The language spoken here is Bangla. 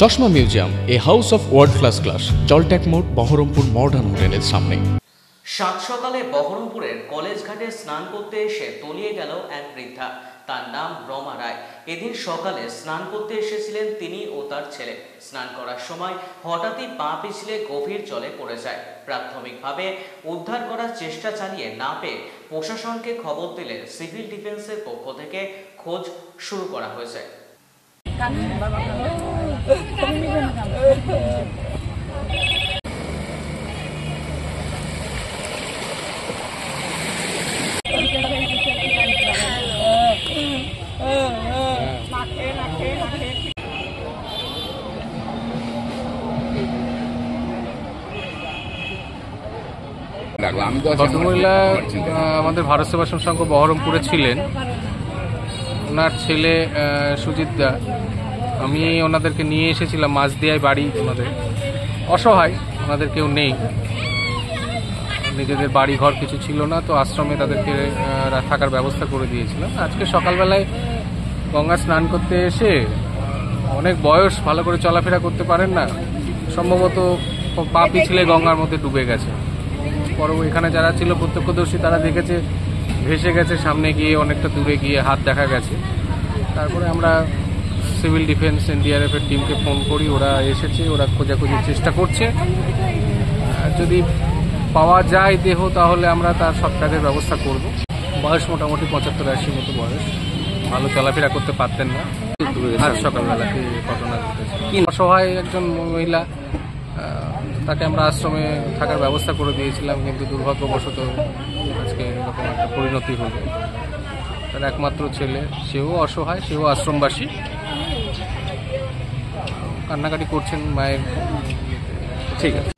চশমা museum, a house of world class, জলট্যাক মোড়, বহরমপুর মডার্ন হোটেলের সামনে। সাত সকালে বহরমপুরের কলেজ ঘাটে স্নান করতে এসে তলিয়ে গেল এক বৃদ্ধা। তার নাম রমা রায়। এদিন সকালে স্নান করতে এসেছিলেন তিনি ও তার ছেলে। স্নান করার সময় হঠাৎই পা পিছলে গভীর জলে পড়ে যায়। প্রাথমিকভাবে উদ্ধার করার চেষ্টা চালিয়ে না পেয়ে প্রশাসনকে খবর দিলে সিভিল ডিফেন্সের পক্ষ থেকে খোঁজ শুরু করা হয়েছে। ভদ্রমহিলা আমাদের ভারত সেবাশ্রম সংঘ বহরমপুরে ছিলেন। ওনার ছেলে সুজিত দা, আমি ওনাদেরকে নিয়ে এসেছিলাম মাঝদিয়ায় বাড়ি। ওনাদের অসহায়, ওনাদের কেউ নেই, নিজেদের বাড়ি ঘর কিছু ছিল না, তো আশ্রমে তাদেরকে থাকার ব্যবস্থা করে দিয়েছিলাম। আজকে সকালবেলায় গঙ্গা স্নান করতে এসে অনেক বয়স, ভালো করে চলাফেরা করতে পারেন না, সম্ভবত পা পিছলে গঙ্গার মধ্যে ডুবে গেছে। পরে এখানে যারা ছিল প্রত্যক্ষদর্শী তারা দেখেছে ভেসে গেছে, সামনে গিয়ে অনেকটা দূরে গিয়ে হাত দেখা গেছে। তারপরে আমরা সিভিল ডিফেন্স এনডিআরএফ এর টিমকে ফোন করি, ওরা এসেছে, ওরা খোঁজাখুঁজির চেষ্টা করছে। যদি পাওয়া যায় দেহ তাহলে আমরা তার সব কাজের ব্যবস্থা করব। বয়স মোটামুটি 75-80 মতো বয়স, ভালো চলাফেরা করতে পারতেন না। আজ সকালবেলাতে ঘটনা ঘটেছে। অসহায় একজন মহিলা, তাকে আমরা আশ্রমে থাকার ব্যবস্থা করে দিয়েছিলাম, কিন্তু দুর্ভাগ্যবশত আজকে এরকম একটা পরিণতি হলো। তার একমাত্র ছেলে, সেও অসহায়, সেও আশ্রমবাসী, কান্নাকাটি করছেন মায়ের। ঠিক আছে।